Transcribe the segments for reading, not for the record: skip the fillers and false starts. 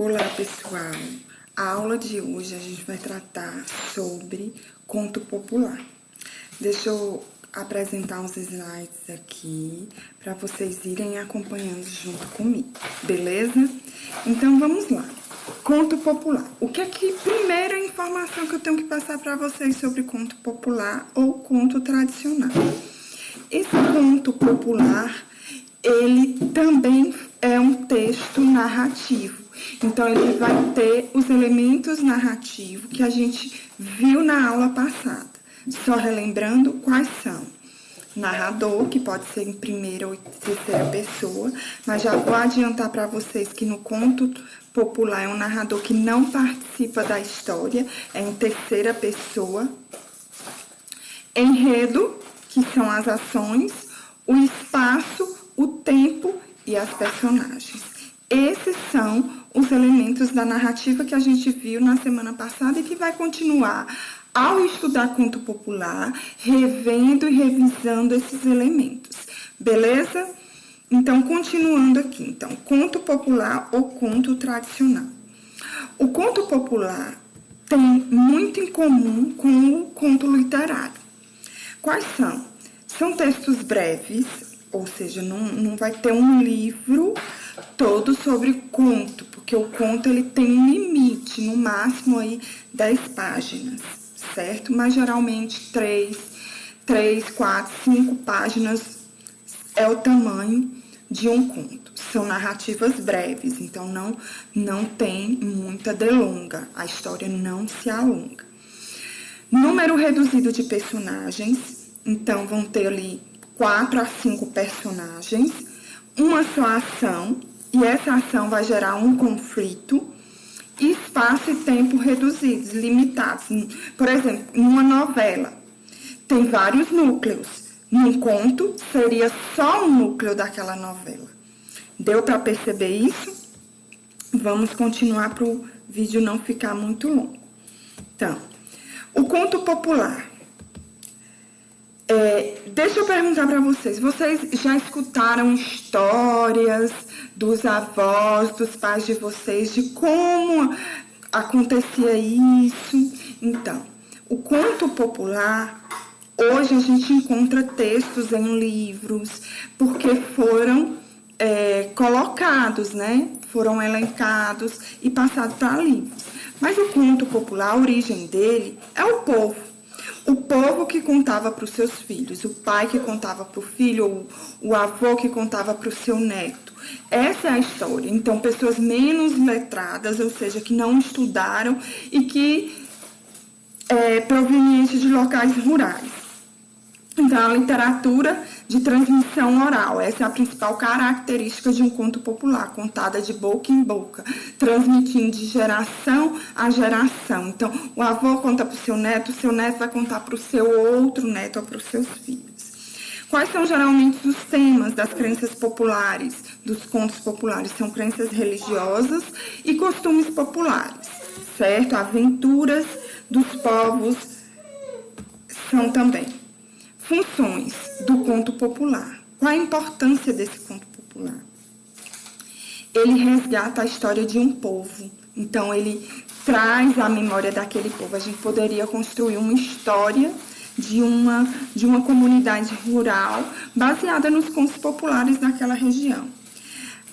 Olá, pessoal! A aula de hoje a gente vai tratar sobre conto popular. Deixa eu apresentar uns slides aqui para vocês irem acompanhando junto comigo, beleza? Então, vamos lá. Conto popular. O que é que, primeira informação que eu tenho que passar para vocês sobre conto popular ou conto tradicional? Esse conto popular, ele também é um texto narrativo. Então, ele vai ter os elementos narrativos que a gente viu na aula passada. Só relembrando quais são. Narrador, que pode ser em primeira ou terceira pessoa, mas já vou adiantar para vocês que no conto popular é um narrador que não participa da história, é em terceira pessoa. Enredo, que são as ações, o espaço, o tempo e as personagens. Esses são os elementos da narrativa que a gente viu na semana passada e que vai continuar ao estudar conto popular, revendo e revisando esses elementos. Beleza? Então, continuando aqui. Então, conto popular ou conto tradicional. O conto popular tem muito em comum com o conto literário. Quais são? São textos breves, ou seja, não vai ter um livro todo sobre conto, porque o conto ele tem um limite, no máximo aí 10 páginas, certo? Mas geralmente 3, 4, 5 páginas é o tamanho de um conto. São narrativas breves, então não tem muita delonga, a história não se alonga. Número reduzido de personagens, então vão ter ali 4 a 5 personagens, uma só ação, e essa ação vai gerar um conflito, espaço e tempo reduzidos, limitados. Por exemplo, numa novela, tem vários núcleos. Num conto, seria só um núcleo daquela novela. Deu para perceber isso? Vamos continuar para o vídeo não ficar muito longo. Então, o conto popular. Deixa eu perguntar para vocês já escutaram histórias dos avós, dos pais de vocês, de como acontecia isso? Então, o conto popular, hoje a gente encontra textos em livros, porque foram colocados, né? Foram elencados e passados para livros. Mas o conto popular, a origem dele é o povo. O povo que contava para os seus filhos, o pai que contava para o filho, ou o avô que contava para o seu neto. Essa é a história. Então, pessoas menos letradas, ou seja, que não estudaram e que provenientes de locais rurais. Então, a literatura de transmissão oral, essa é a principal característica de um conto popular, contada de boca em boca, transmitindo de geração a geração. Então, o avô conta para o seu neto vai contar para o seu outro neto ou para os seus filhos. Quais são geralmente os temas das crenças populares, dos contos populares? São crenças religiosas e costumes populares, certo? Aventuras dos povos são também. Funções do conto popular. Qual a importância desse conto popular? Ele resgata a história de um povo. Então, ele traz a memória daquele povo. A gente poderia construir uma história de uma comunidade rural baseada nos contos populares daquela região.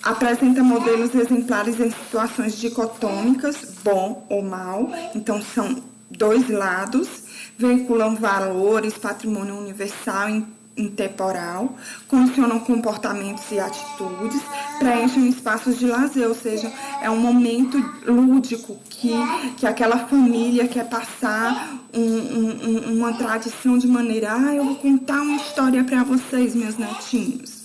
Apresenta modelos exemplares em situações dicotômicas, bom ou mal. Então, são dois lados. Veiculam valores, patrimônio universal e intemporal, condicionam comportamentos e atitudes, preenchem espaços de lazer, ou seja, é um momento lúdico que aquela família quer passar uma tradição de maneira, eu vou contar uma história para vocês, meus netinhos.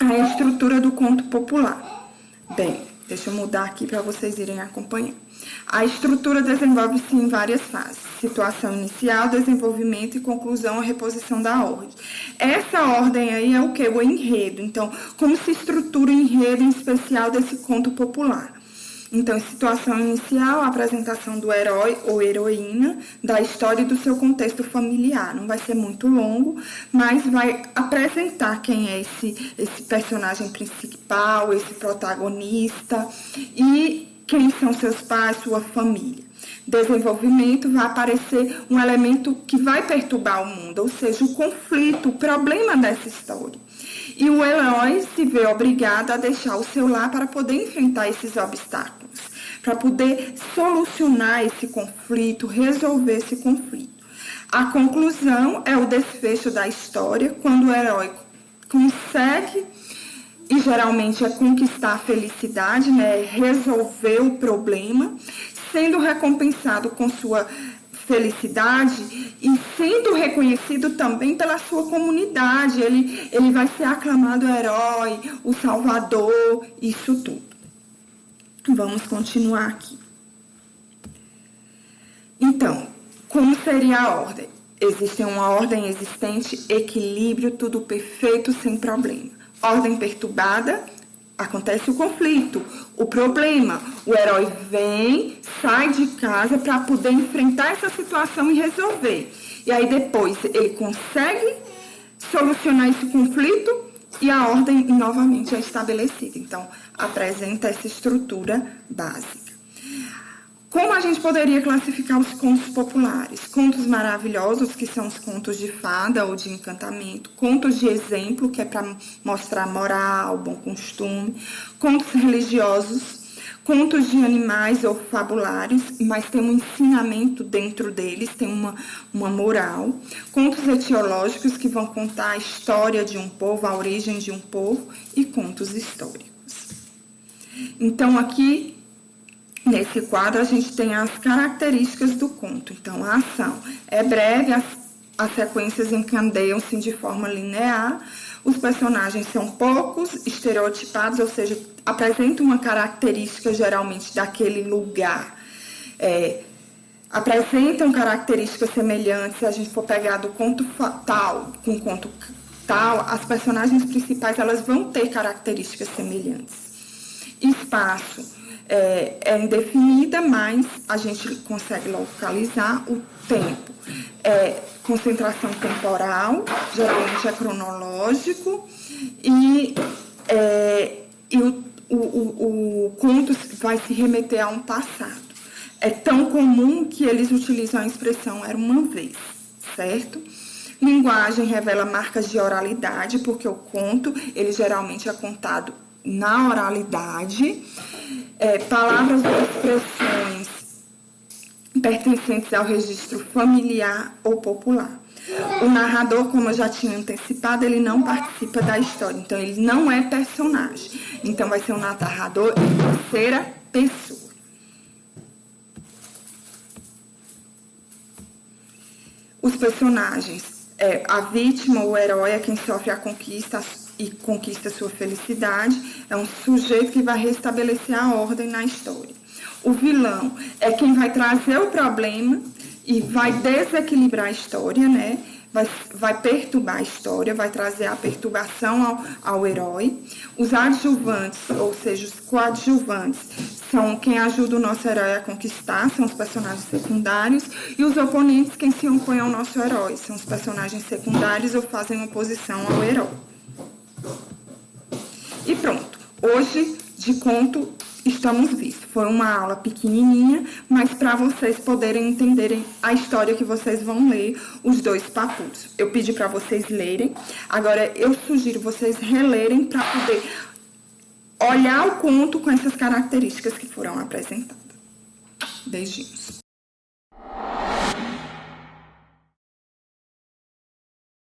A estrutura do conto popular. Bem, deixa eu mudar aqui para vocês irem acompanhando. A estrutura desenvolve-se em várias fases. Situação inicial, desenvolvimento e conclusão, a reposição da ordem. Essa ordem aí é o quê? O enredo. Então, como se estrutura o enredo em especial desse conto popular? Então, situação inicial, a apresentação do herói ou heroína, da história e do seu contexto familiar. Não vai ser muito longo, mas vai apresentar quem é esse personagem principal, esse protagonista e quem são seus pais, sua família. Desenvolvimento, vai aparecer um elemento que vai perturbar o mundo, ou seja, o conflito, o problema dessa história. E o herói se vê obrigado a deixar o seu lar para poder enfrentar esses obstáculos, para poder solucionar esse conflito, resolver esse conflito. A conclusão é o desfecho da história, quando o herói consegue, e geralmente é conquistar a felicidade, né, resolver o problema, sendo recompensado com sua felicidade e sendo reconhecido também pela sua comunidade. Ele vai ser aclamado herói, o salvador, isso tudo. Vamos continuar aqui. Então, como seria a ordem? Existe uma ordem existente, equilíbrio, tudo perfeito, sem problema. Ordem perturbada, acontece o conflito, o problema. O herói vem, sai de casa para poder enfrentar essa situação e resolver. E aí depois ele consegue solucionar esse conflito e a ordem novamente é estabelecida. Então, apresenta essa estrutura básica. Como a gente poderia classificar os contos populares? Contos maravilhosos, que são os contos de fada ou de encantamento. Contos de exemplo, que é para mostrar moral, bom costume. Contos religiosos. Contos de animais ou fabulários, mas tem um ensinamento dentro deles, tem uma moral. Contos etiológicos, que vão contar a história de um povo, a origem de um povo. E contos históricos. Então, aqui, nesse quadro, a gente tem as características do conto. Então, a ação é breve, as sequências encadeiam-se de forma linear, os personagens são poucos, estereotipados, ou seja, apresentam uma característica geralmente daquele lugar. Apresentam características semelhantes. Se a gente for pegar do conto tal com conto tal, as personagens principais elas vão ter características semelhantes. Espaço é indefinida, mas a gente consegue localizar o tempo. Concentração temporal, geralmente é cronológico, e o conto vai se remeter a um passado. É tão comum que eles utilizam a expressão era uma vez, certo? Linguagem revela marcas de oralidade, porque o conto, ele geralmente é contado na oralidade. Palavras ou expressões pertencentes ao registro familiar ou popular. O narrador, como eu já tinha antecipado, ele não participa da história, então ele não é personagem. Então vai ser um narrador em terceira pessoa. Os personagens, a vítima, o herói é quem sofre a conquista e conquista sua felicidade, é um sujeito que vai restabelecer a ordem na história. O vilão é quem vai trazer o problema e vai desequilibrar a história, né? Vai perturbar a história, vai trazer a perturbação ao herói. Os adjuvantes, ou seja, os coadjuvantes, são quem ajuda o nosso herói a conquistar, são os personagens secundários. E os oponentes, quem se opõe ao nosso herói, são os personagens secundários ou fazem oposição ao herói. E pronto, hoje de conto estamos vistos. Foi uma aula pequenininha, mas para vocês poderem entenderem a história que vocês vão ler, os dois papudos. Eu pedi para vocês lerem, agora eu sugiro vocês relerem para poder olhar o conto com essas características que foram apresentadas. Beijinhos.